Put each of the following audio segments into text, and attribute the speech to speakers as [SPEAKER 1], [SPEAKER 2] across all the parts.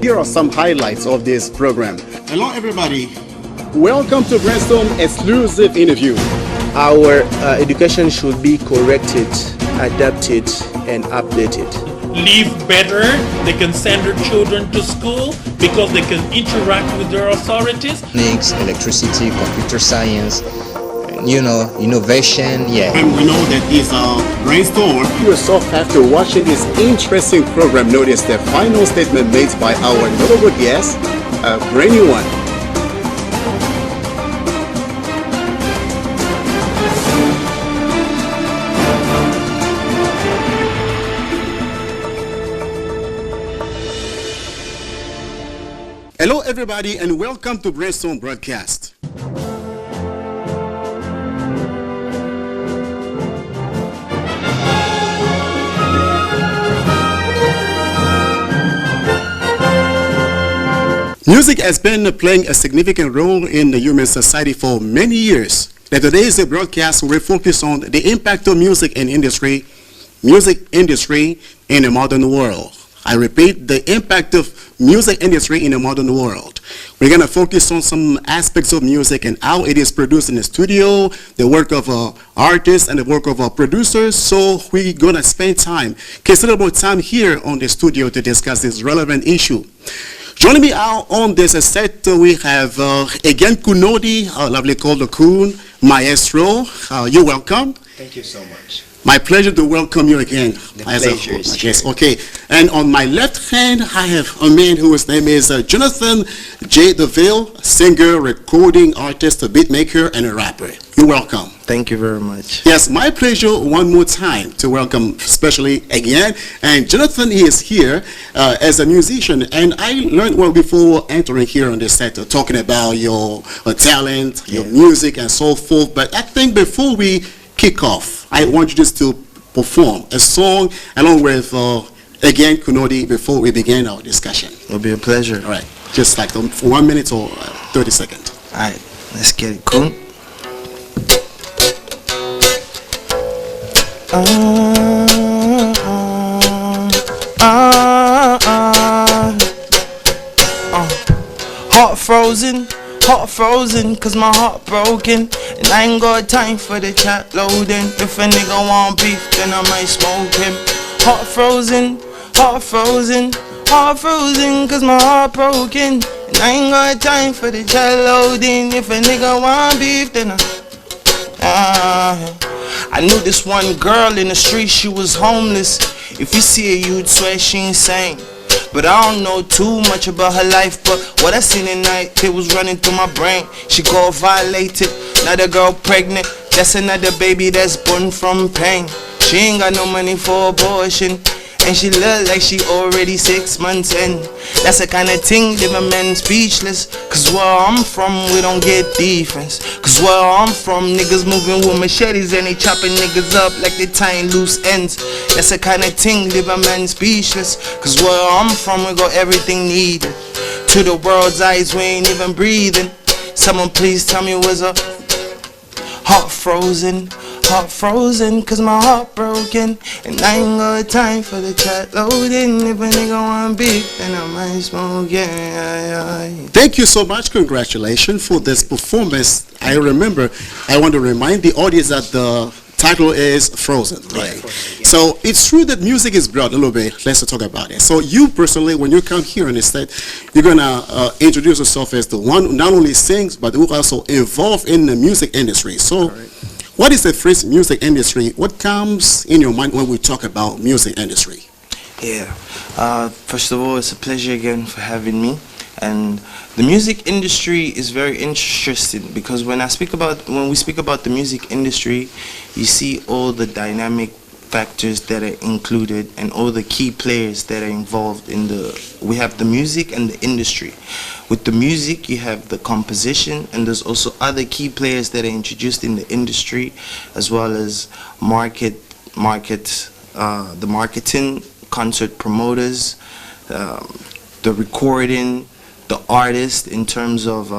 [SPEAKER 1] here are some highlights of this program.
[SPEAKER 2] Hello everybody.
[SPEAKER 1] Welcome to Brainstorm exclusive interview.
[SPEAKER 3] Our education should be corrected, adapted, and updated.
[SPEAKER 4] Live better, they can send their children to school because they can interact with their authorities.
[SPEAKER 5] Mechanics, electricity, computer science, innovation,
[SPEAKER 2] And we know that is a brainstorm.
[SPEAKER 1] Yourself, after watching this interesting program, notice the final statement made by our notable guest, a brand new one. Hello everybody and welcome to Brainstorm Broadcast. Music has been playing a significant role in the human society for many years. And today's broadcast will focus on the impact of music industry in the modern world. I repeat, the impact of music industry in the modern world. We're going to focus on some aspects of music and how it is produced in the studio, the work of artists and the work of producers. So we're going to spend considerable time here on the studio to discuss this relevant issue. Joining me out on this set, we have again Kunodi, lovely called Kun, Maestro. You're welcome.
[SPEAKER 5] Thank you so much.
[SPEAKER 1] My pleasure to welcome you again.
[SPEAKER 5] The pleasure is
[SPEAKER 1] yes, okay. And on my left hand, I have a man whose name is Jonathan J. DeVille, singer, recording artist, a beat maker, and a rapper. You're welcome.
[SPEAKER 3] Thank you very much.
[SPEAKER 1] Yes, my pleasure one more time to welcome especially again. And Jonathan is here as a musician. And I learned well before entering here on this set, talking about your talent, your music, and so forth. But I think before we kick off, I want you just to perform a song along with again Kunodi before we begin our discussion.
[SPEAKER 3] It'll be a pleasure.
[SPEAKER 1] All right, just like for 1 minute or 30 seconds.
[SPEAKER 3] All right, let's get it. Kun. Heart frozen, cause my heart broken. And I ain't got time for the chat loading. If a nigga want beef, then I might smoke him. Heart frozen, cause my heart broken. And I ain't got time for the chat loading. If a nigga want beef, then I knew this one girl in the street, she was homeless. If you see her, you'd swear she insane. But I don't know too much about her life, but what I seen at night, it was running through my brain. She got violated, another girl pregnant. That's another baby that's born from pain. She ain't got no money for abortion, and she look like she already 6 months in. That's the kind of thing leave a man speechless. Cause where I'm from, we don't get defense. Cause where I'm from, niggas moving with machetes and they chopping niggas up like they tying loose ends. That's the kind of thing leave a man speechless. Cause where I'm from, we got everything needed. To the world's eyes, we ain't even breathing. Someone please tell me what's up. Heart frozen, cause my heart broken. And I ain't got time for the chat loading. If a nigga want beef, then I might smoke,
[SPEAKER 1] Thank you so much. Congratulations for this performance. I want to remind the audience that the title is Frozen, right? So it's true that music is broad a little bit. Let's talk about it. So you personally, when you come here on the set, you're gonna introduce yourself as the one who not only sings but who also involved in the music industry. So what is the phrase music industry? What comes in your mind when we talk about music industry?
[SPEAKER 3] Yeah, first of all, it's a pleasure again for having me. And the music industry is very interesting because when we speak about the music industry, you see all the dynamic factors that are included and all the key players that are involved in we have the music and the industry. With the music, you have the composition, and there's also other key players that are introduced in the industry, as well as the marketing, concert promoters, the recording, the artist in terms of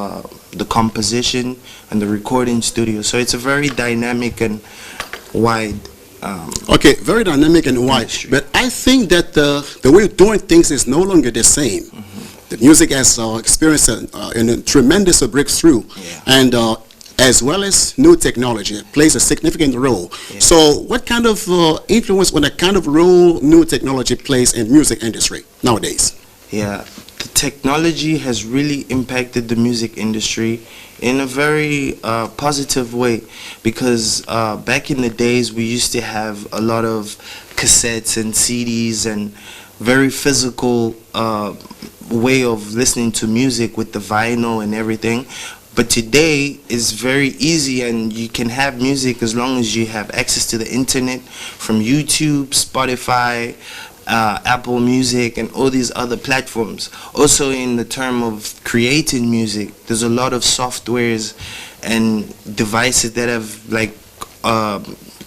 [SPEAKER 3] the composition and the recording studio. So it's a very dynamic and wide
[SPEAKER 1] okay, very dynamic and wide. But I think that the way of doing things is no longer the same. The music has experienced a tremendous breakthrough, and as well as new technology plays a significant role. So what kind of influence, what kind of role new technology plays in music industry nowadays?
[SPEAKER 3] Yeah, the technology has really impacted the music industry in a very positive way, because back in the days we used to have a lot of cassettes and CDs and very physical way of listening to music with the vinyl and everything. But today is very easy, and you can have music as long as you have access to the internet, from YouTube, Spotify, Apple Music, and all these other platforms. Also, in the term of creating music, there's a lot of softwares and devices that have like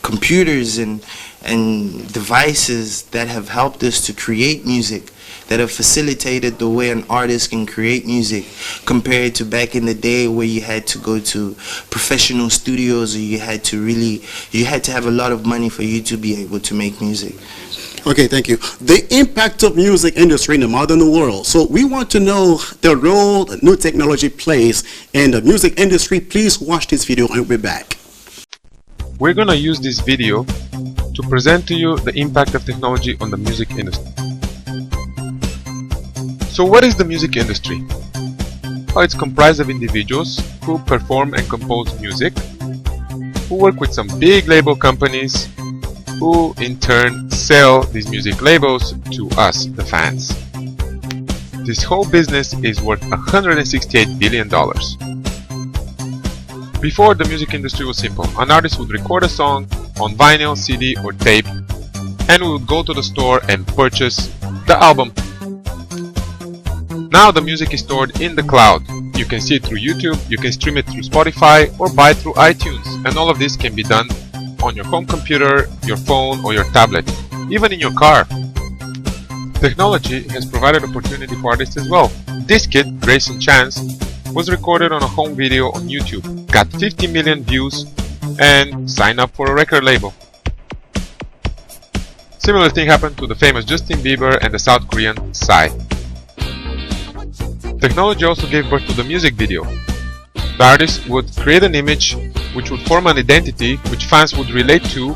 [SPEAKER 3] computers and devices that have helped us to create music, that have facilitated the way an artist can create music, compared to back in the day where you had to go to professional studios, or you had to have a lot of money for you to be able to make music.
[SPEAKER 1] Okay, thank you. The impact of music industry in the modern world. So we want to know the role that new technology plays in the music industry. Please watch this video and we'll be back.
[SPEAKER 6] We're going to use this video to present to you the impact of technology on the music industry. So what is the music industry? Well, it's comprised of individuals who perform and compose music, who work with some big label companies, who in turn sell these music labels to us, the fans. This whole business is worth $168 billion. Before, the music industry was simple. An artist would record a song on vinyl, CD or tape, and we would go to the store and purchase the album. Now the music is stored in the cloud. You can see it through YouTube, you can stream it through Spotify or buy it through iTunes, and all of this can be done on your home computer, your phone or your tablet, even in your car. Technology has provided opportunity for artists as well. This kid, Grayson Chance, was recorded on a home video on YouTube, got 50 million views and signed up for a record label. Similar thing happened to the famous Justin Bieber and the South Korean Psy. Technology also gave birth to the music video. The artist would create an image which would form an identity which fans would relate to,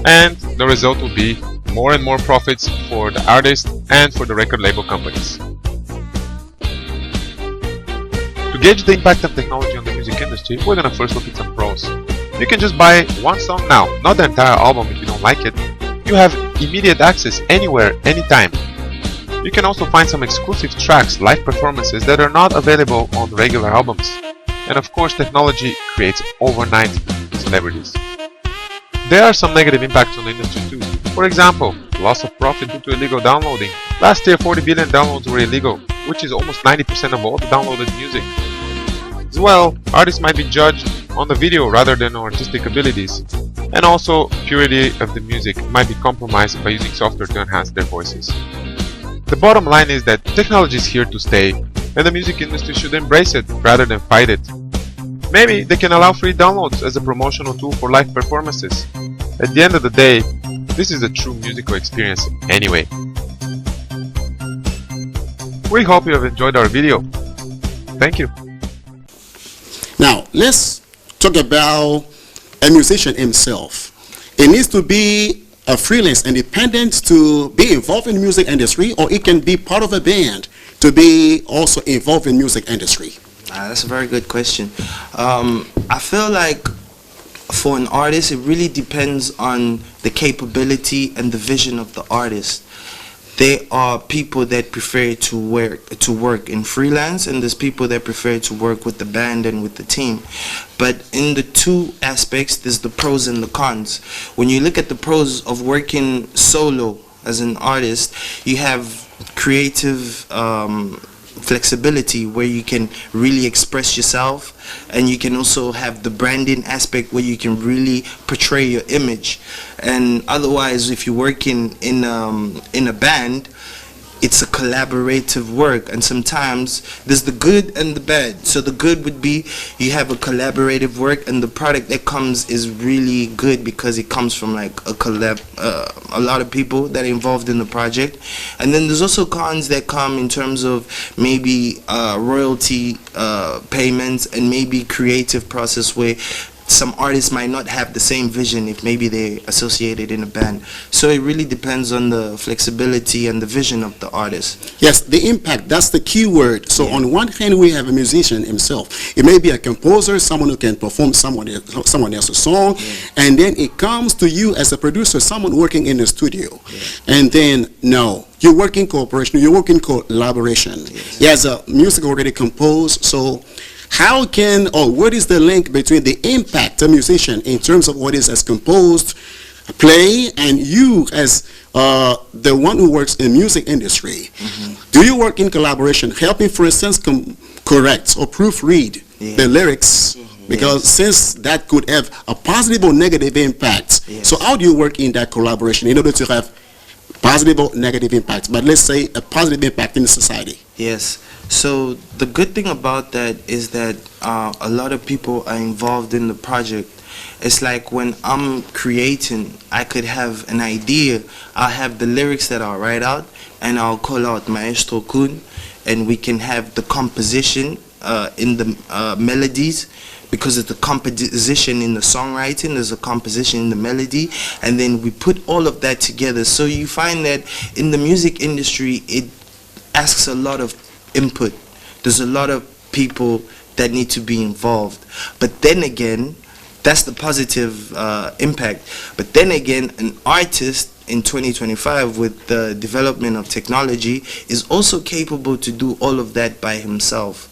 [SPEAKER 6] and the result would be more and more profits for the artist and for the record label companies. To gauge the impact of technology on the music industry, we're gonna first look at some pros. You can just buy one song now, not the entire album if you don't like it. You have immediate access anywhere, anytime. You can also find some exclusive tracks, live performances that are not available on regular albums. And of course, technology creates overnight celebrities. There are some negative impacts on the industry too. For example, loss of profit due to illegal downloading. Last year 40 billion downloads were illegal, which is almost 90% of all the downloaded music. As well, artists might be judged on the video rather than on artistic abilities. And also, purity of the music might be compromised by using software to enhance their voices. The bottom line is that technology is here to stay, and the music industry should embrace it rather than fight it. Maybe they can allow free downloads as a promotional tool for live performances. At the end of the day, this is a true musical experience anyway. We hope you have enjoyed our video. Thank you.
[SPEAKER 1] Now, let's talk about a musician himself. It needs to be a freelance independent to be involved in the music industry, or it can be part of a band to be also involved in music industry.
[SPEAKER 3] That's a very good question. I feel like for an artist, it really depends on the capability and the vision of the artist. There are people that prefer to work in freelance, and there's people that prefer to work with the band and with the team. But in the two aspects, there's the pros and the cons. When you look at the pros of working solo as an artist, you have creative flexibility where you can really express yourself, and you can also have the branding aspect where you can really portray your image. And otherwise, if you're working in a band, it's a collaborative work, and sometimes there's the good and the bad. So the good would be you have a collaborative work and the product that comes is really good because it comes from like a lot of people that are involved in the project. And then there's also cons that come in terms of maybe royalty payments and maybe creative process where some artists might not have the same vision if maybe they're associated in a band. So it really depends on the flexibility and the vision of the artist.
[SPEAKER 1] Yes, the impact, that's the key word. So
[SPEAKER 3] Yeah.
[SPEAKER 1] on one hand, we have a musician himself. It may be a composer, someone who can perform someone else's song, and then it comes to you as a producer, someone working in the studio. And then, no, you work in cooperation, you work in collaboration. He has a music already composed, so how can, or what is the link between the impact a musician in terms of what is as composed, play, and you as the one who works in music industry? Do you work in collaboration, helping, for instance, correct or proofread the lyrics? Because since that could have a positive or negative impact, so how do you work in that collaboration in order to have positive or negative impact, but let's say a positive impact in the society?
[SPEAKER 3] Yes. So the good thing about that is that a lot of people are involved in the project. It's like when I'm creating, I could have an idea. I'll have the lyrics that I'll write out, and I'll call out Maestro Kun, and we can have the composition in the melodies, because it's the composition in the songwriting, there's a composition in the melody, and then we put all of that together. So you find that in the music industry, it asks a lot of input. There's a lot of people that need to be involved. But then again, that's the positive impact. But then again, an artist in 2025 with the development of technology is also capable to do all of that by himself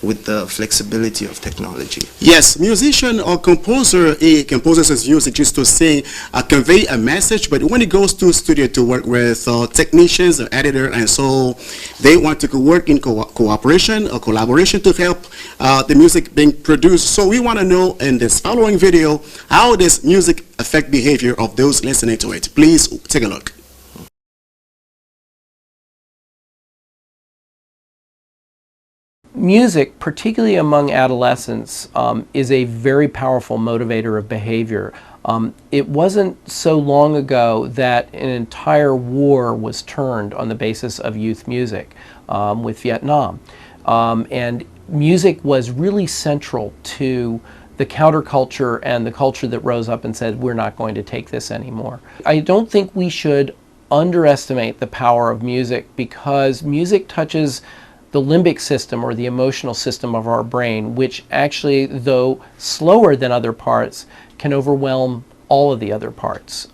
[SPEAKER 3] with the flexibility of technology.
[SPEAKER 1] Yes, musician or composer, he composes his music just to sing, convey a message, but when he goes to studio to work with technicians or editor, and so they want to work in cooperation or collaboration to help the music being produced. So we want to know in this following video, how does music affect behavior of those listening to it? Please take a look.
[SPEAKER 7] Music, particularly among adolescents, is a very powerful motivator of behavior. It wasn't so long ago that an entire war was turned on the basis of youth music with Vietnam. And music was really central to the counterculture and the culture that rose up and said, we're not going to take this anymore. I don't think we should underestimate the power of music, because music touches the limbic system, or the emotional system of our brain, which actually, though slower than other parts, can overwhelm all of the other parts.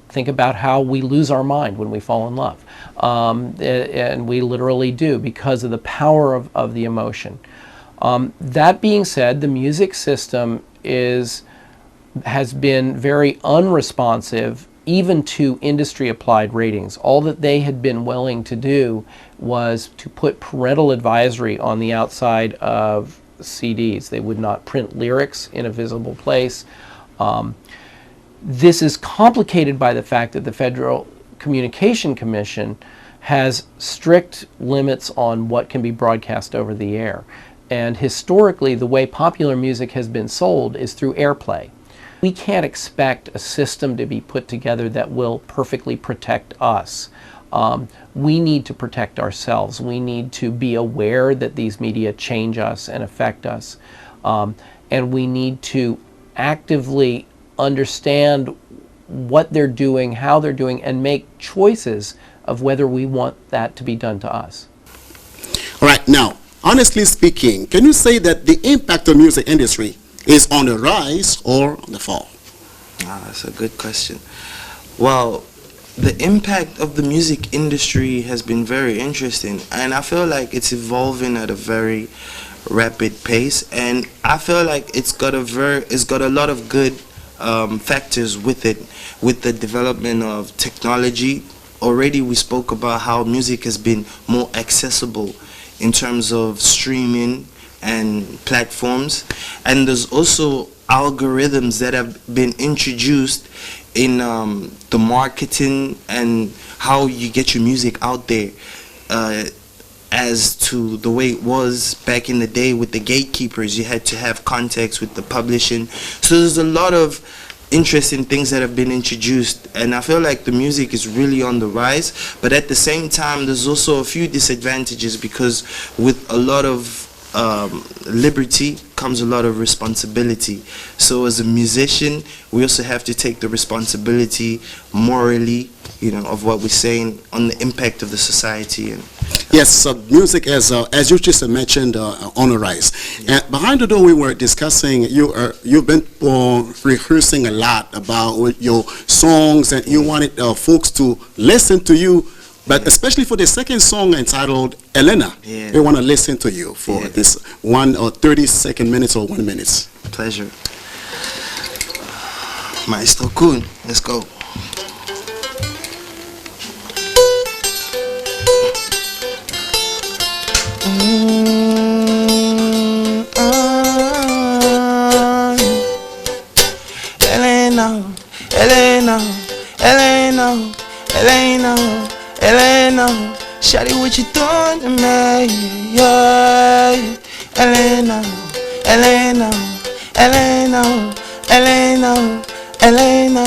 [SPEAKER 7] Think about how we lose our mind when we fall in love. And we literally do, because of the power of the emotion. That being said, the music system has been very unresponsive even to industry-applied ratings. All that they had been willing to do was to put parental advisory on the outside of CDs. They would not print lyrics in a visible place. This is complicated by the fact that the Federal Communication Commission has strict limits on what can be broadcast over the air. And historically, the way popular music has been sold is through airplay. We can't expect a system to be put together that will perfectly protect us. We need to protect ourselves. We need to be aware that these media change us and affect us. And we need to actively understand what they're doing, how they're doing, and make choices of whether we want that to be done to us.
[SPEAKER 1] All right, now, honestly speaking, can you say that the impact of music industry is on the rise or on the fall?
[SPEAKER 3] That's a good question. Well, the impact of the music industry has been very interesting, and I feel like it's evolving at a very rapid pace, and I feel like it's got a lot of good factors with it, with the development of technology. Already we spoke about how music has been more accessible in terms of streaming and platforms, and there's also algorithms that have been introduced in the marketing and how you get your music out there, as to the way it was back in the day with the gatekeepers. You had to have contacts with the publishing. So there's a lot of interesting things that have been introduced, and I feel like the music is really on the rise. But at the same time, there's also a few disadvantages, because with a lot of liberty comes a lot of responsibility. So as a musician, we also have to take the responsibility morally, of what we're saying on the impact of the society. And
[SPEAKER 1] yes, so music, as you just mentioned, on the rise. And behind the door, we were discussing, you've been rehearsing a lot about your songs, and you wanted folks to listen to you. But especially for the second song entitled Elena, we want to listen to you for this 1 or 30-second minutes or 1 minute.
[SPEAKER 3] Pleasure. Maestro Kun, let's go. Elena, Elena, Elena, Elena, Elena, shawty, what you doing to me? Yeah. Elena, Elena, Elena, Elena, Elena,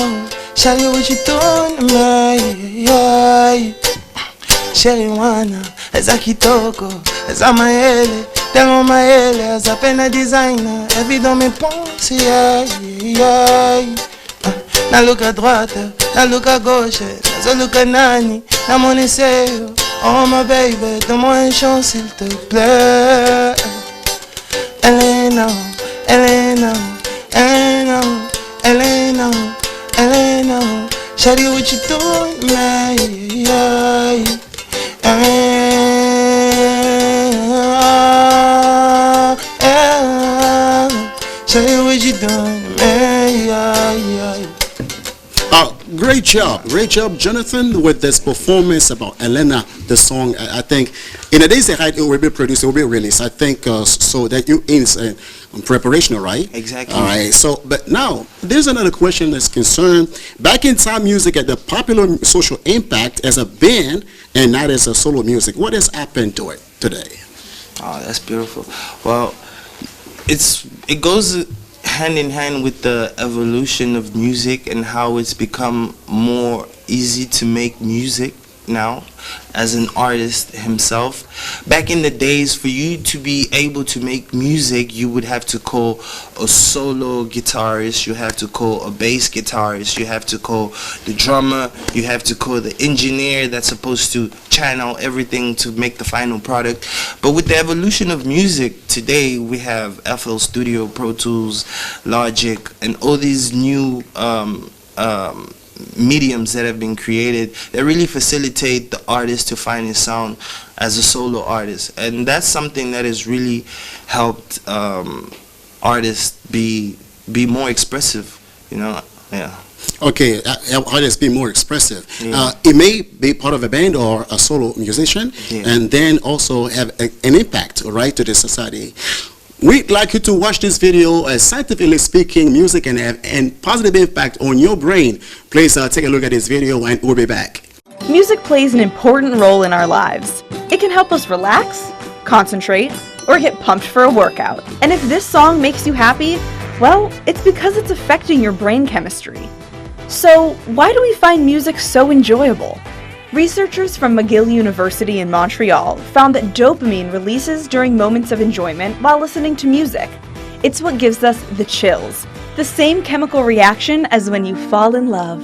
[SPEAKER 3] shawty, what you doing to me? Yeah. Sherry wana, eza kitoko, eza maele, tellement maele, eza pena designer, every dans mes pensées, yeah, yeah. Na look à droite, na look à gauche, na look à nani, na mon essai, oh my baby, donne-moi une chance s'il te plaît. Elena, Elena, Elena, Elena, Elena, shawty, what you doing, man? Yeah. Say what you doing, man?
[SPEAKER 1] Great job, Jonathan, with this performance about Elena, the song. I think in the days ahead it will be produced, it will be released. I think so that you in preparation, right?
[SPEAKER 3] Exactly.
[SPEAKER 1] All right. So, but now there's another question that's concerned. Back in time, music had the popular social impact as a band and not as a solo music. What has happened to it today?
[SPEAKER 3] Oh, that's beautiful. Well, it goes hand in hand with the evolution of music and how it's become more easy to make music now as an artist himself. Back in the days, for you to be able to make music, you would have to call a solo guitarist, you have to call a bass guitarist, you have to call the drummer, you have to call the engineer that's supposed to channel everything to make the final product. But with the evolution of music today, we have FL Studio, Pro Tools, Logic, and all these new mediums that have been created that really facilitate the artist to find his sound as a solo artist, and that's something that has really helped artists be more expressive,
[SPEAKER 1] Okay, artists be more expressive.
[SPEAKER 3] Yeah.
[SPEAKER 1] It may be part of a band or a solo musician, and then also have an impact, right, to the society. We'd like you to watch this video. Scientifically speaking, music can have a positive impact on your brain. Please take a look at this video and we'll be back.
[SPEAKER 8] Music plays an important role in our lives. It can help us relax, concentrate, or get pumped for a workout. And if this song makes you happy, well, it's because it's affecting your brain chemistry. So, why do we find music so enjoyable? Researchers from McGill University in Montreal found that dopamine releases during moments of enjoyment while listening to music. It's what gives us the chills, the same chemical reaction as when you fall in love.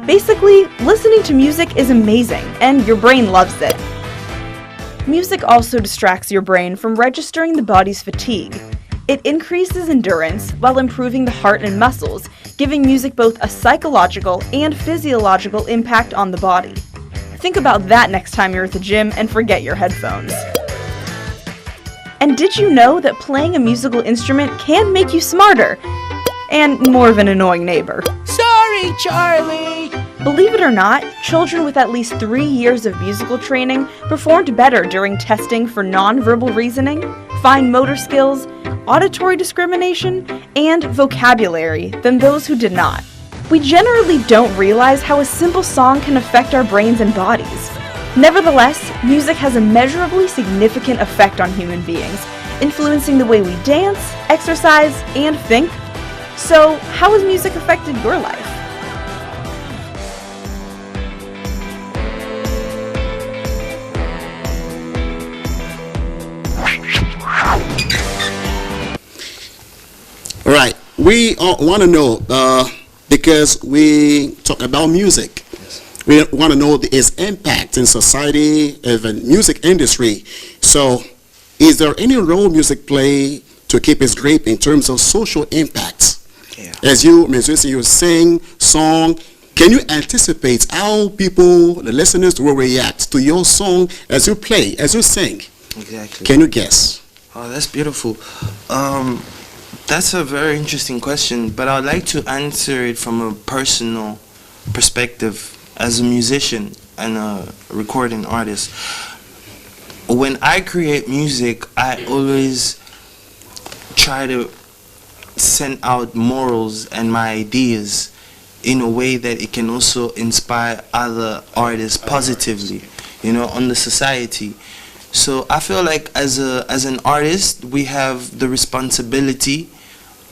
[SPEAKER 8] Basically, listening to music is amazing, and your brain loves it. Music also distracts your brain from registering the body's fatigue. It increases endurance while improving the heart and muscles, giving music both a psychological and physiological impact on the body. Think about that next time you're at the gym and forget your headphones. And did you know that playing a musical instrument can make you smarter and more of an annoying neighbor?
[SPEAKER 3] Sorry, Charlie!
[SPEAKER 8] Believe it or not, children with at least 3 years of musical training performed better during testing for nonverbal reasoning, fine motor skills, auditory discrimination and vocabulary than those who did not. We generally don't realize how a simple song can affect our brains and bodies. Nevertheless, music has a measurably significant effect on human beings, influencing the way we dance, exercise, and think. So, how has music affected your life?
[SPEAKER 1] Right. We want to know, because we talk about music. We want to know its impact in society, even music industry. So, is there any role music play to keep its grip in terms of social impacts?
[SPEAKER 3] Yeah.
[SPEAKER 1] As you, musician, you sing, song, can you anticipate how people, the listeners, will react to your song as you play, as you sing?
[SPEAKER 3] Exactly.
[SPEAKER 1] Can you guess?
[SPEAKER 3] Oh, that's beautiful. That's a very interesting question, but I'd like to answer it from a personal perspective as a musician and a recording artist. When I create music, I always try to send out morals and my ideas in a way that it can also inspire other artists positively, on the society. So I feel like as an artist, we have the responsibility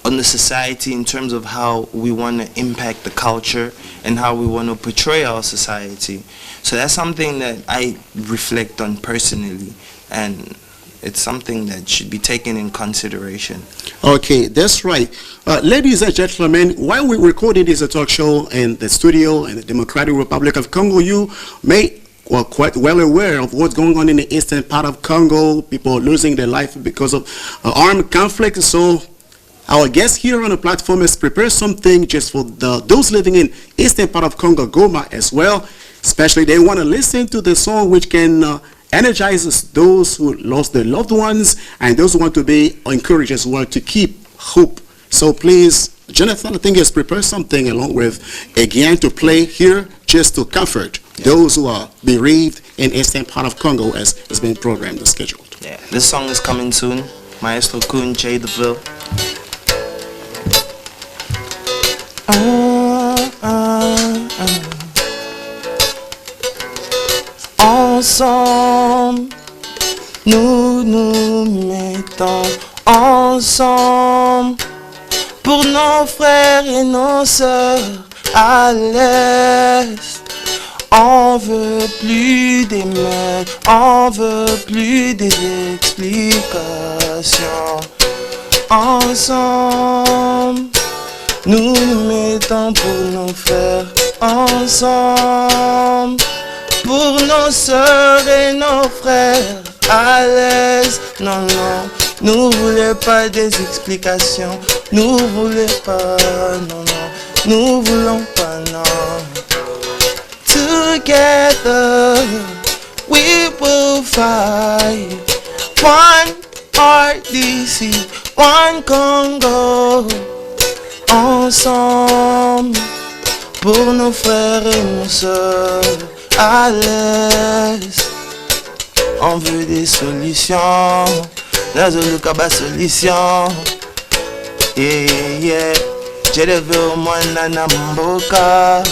[SPEAKER 3] on the society in terms of how we want to impact the culture and how we want to portray our society. So that's something that I reflect on personally, and it's something that should be taken in consideration.
[SPEAKER 1] Okay, that's right. Ladies and gentlemen, while we're recording this talk show in the studio in the Democratic Republic of Congo, you may quite well aware of what's going on in the eastern part of Congo. People losing their life because of armed conflict. So our guest here on the platform has prepared something just for those living in eastern part of Congo, Goma as well. Especially they want to listen to the song which can energize those who lost their loved ones and those who want to be encouraged as well to keep hope. So please, Jonathan, I think has prepared something along with again to play here just to comfort those who are bereaved in eastern part of Congo as has been programmed and scheduled.
[SPEAKER 3] Yeah, this song is coming soon. Maestro Kun J. DeVille. Ensemble, nous nous mettons ensemble pour nos frères et nos sœurs à l'Est. On veut plus d'émeutes, on veut plus d'explications. Ensemble, nous nous mettons pour nos frères, ensemble, pour nos sœurs et nos frères à l'aise. Non, non, nous voulons pas des explications, nous voulons pas, non, non, nous voulons pas, non. Together we will fight. One RDC, one Congo. Ensemble, pour nos frères et nos sœurs à l'Est. On veut des solutions, Nazolu Kaba solution. Yeah, yeah, j'ai levé au moins Nana Mboka.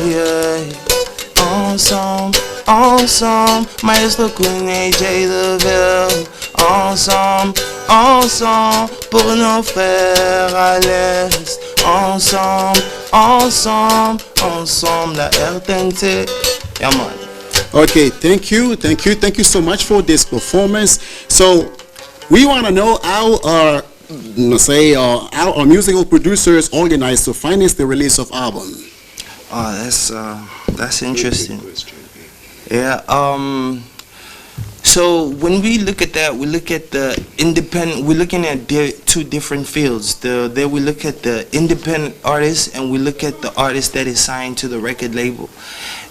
[SPEAKER 3] Yeah, ensemble, ensemble, Maestro Kune J. DeVille. Ensemble, ensemble, pour nos frères à l'Est. Ensemble, ensemble, ensemble, la RTNT. Yeah, man.
[SPEAKER 1] Okay, thank you so much for this performance. So we want to know how our how our musical producers organize to finance the release of album.
[SPEAKER 3] Oh, that's interesting. Yeah. So when we look at that, we look at the independent. We're looking at two different fields. There we look at the independent artists, and we look at the artist that is signed to the record label.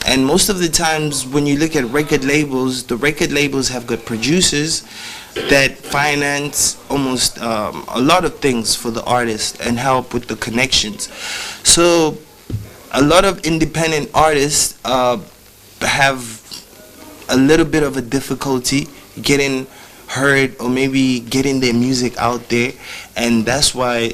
[SPEAKER 3] And most of the times, when you look at record labels, the record labels have got producers that finance almost a lot of things for the artist and help with the connections. So a lot of independent artists have a little bit of a difficulty getting heard or maybe getting their music out there, and that's why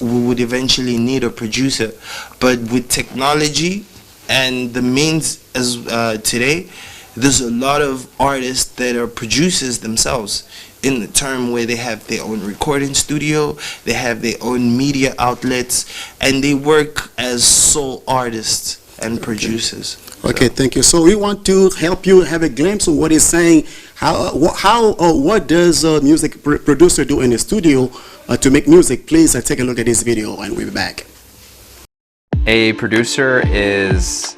[SPEAKER 3] we would eventually need a producer. But with technology and the means as today, there's a lot of artists that are producers themselves, in the term where they have their own recording studio, they have their own media outlets, and they work as sole artists and producers.
[SPEAKER 1] Okay, thank you. So we want to help you have a glimpse of what he's saying. What does a music producer do in the studio to make music? Please take a look at this video and we'll be back.
[SPEAKER 9] A producer is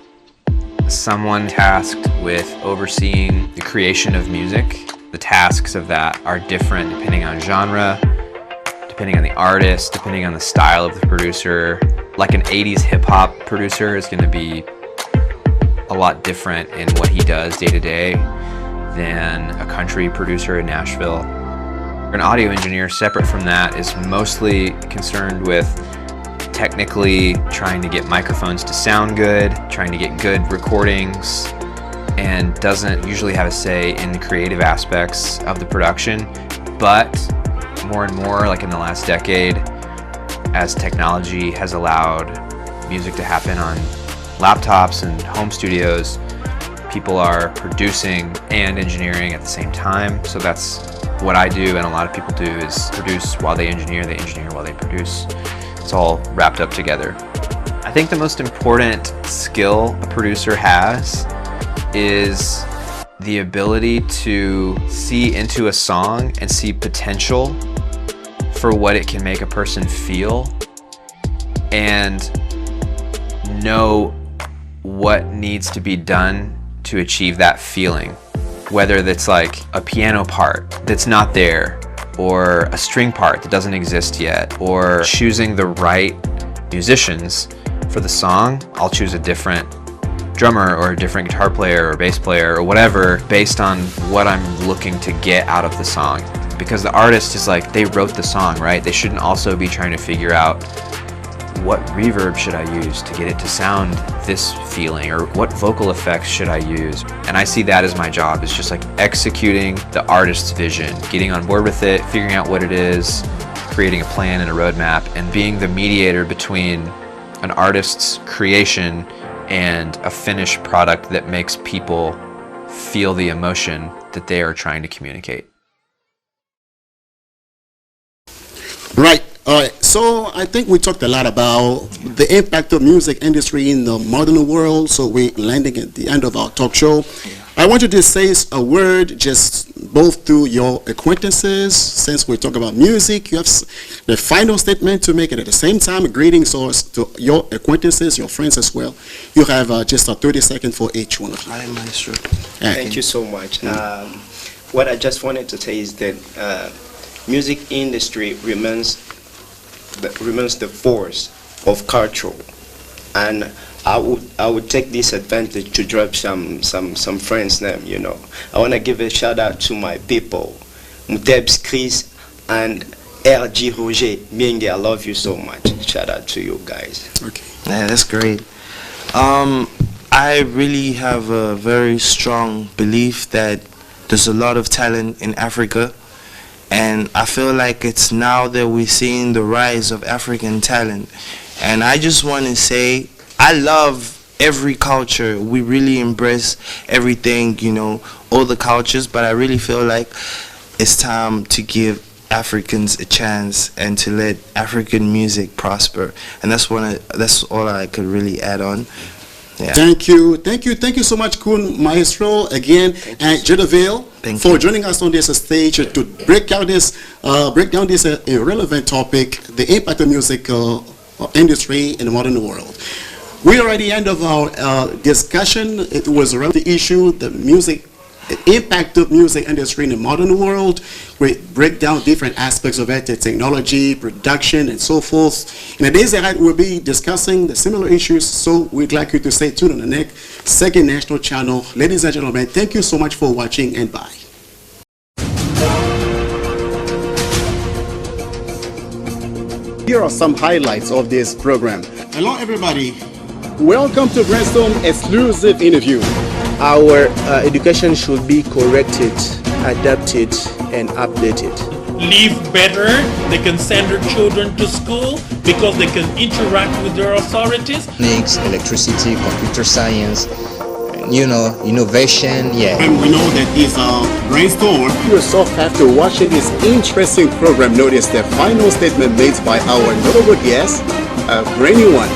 [SPEAKER 9] someone tasked with overseeing the creation of music. The tasks of that are different depending on genre, depending on the artist, depending on the style of the producer. Like an 80s hip-hop producer is going to be a lot different in what he does day to day than a country producer in Nashville. An audio engineer, separate from that, is mostly concerned with technically trying to get microphones to sound good, trying to get good recordings, and doesn't usually have a say in the creative aspects of the production. But more and more, like in the last decade, as technology has allowed music to happen on laptops and home studios, people are producing and engineering at the same time. So that's what I do, and a lot of people do, is produce while they engineer while they produce. It's all wrapped up together. I think the most important skill a producer has is the ability to see into a song and see potential for what it can make a person feel, and know what needs to be done to achieve that feeling. Whether that's like a piano part that's not there, or a string part that doesn't exist yet, or choosing the right musicians for the song. I'll choose a different drummer or a different guitar player or bass player or whatever based on what I'm looking to get out of the song. Because the artist is like, they wrote the song, right? They shouldn't also be trying to figure out what reverb should I use to get it to sound this feeling, or what vocal effects should I use. And I see that as my job. It's just like executing the artist's vision, getting on board with it, figuring out what it is, creating a plan and a roadmap, and being the mediator between an artist's creation and a finished product that makes people feel the emotion that they are trying to communicate.
[SPEAKER 1] Right. All right. So I think we talked a lot about the impact of music industry in the modern world. So we're landing at the end of our talk show. I want you to say a word, just both to your acquaintances. Since we talk about music, you have the final statement to make it at the same time. Greetings to your acquaintances, your friends as well. You have just 30 seconds for each one of you.
[SPEAKER 3] Hi, Maestro.
[SPEAKER 5] Thank you so much. What I just wanted to say is that music industry remains the force of culture, and I would take this advantage to drop some friends' name. You know, I want to give a shout out to my people, Mutebs Chris and RG Roger Minge. I love you so much. Shout out to you guys.
[SPEAKER 1] Okay.
[SPEAKER 3] Yeah, that's great. I really have a very strong belief that there's a lot of talent in Africa, and I feel like it's now that we're seeing the rise of African talent. And I just want to say, I love every culture. We really embrace everything, you know, all the cultures, but I really feel like it's time to give Africans a chance and to let African music prosper. And that's all I could really add on. Yeah.
[SPEAKER 1] Thank you so much, Kun Maestro, again, and Jedaville for joining us on this stage to break down this irrelevant topic, the impact of music industry in the modern world. We are at the end of our discussion. It was around the issue, the impact of music industry in the modern world. We break down different aspects of it, the technology, production, and so forth. In the days ahead, we'll be discussing the similar issues, so we'd like you to stay tuned on the next second national channel. Ladies and gentlemen, thank you so much for watching, and bye. Here are some highlights of this program.
[SPEAKER 2] Hello, everybody.
[SPEAKER 1] Welcome to Brainstorm exclusive interview.
[SPEAKER 10] Our education should be corrected, adapted, and updated.
[SPEAKER 4] Live better, they can send their children to school because they can interact with their authorities.
[SPEAKER 11] Mechanics, electricity, computer science, innovation,
[SPEAKER 2] And we know that it's a brainstorm.
[SPEAKER 1] Yourself after watching this interesting program, notice the final statement made by our notable guest, a brand new one.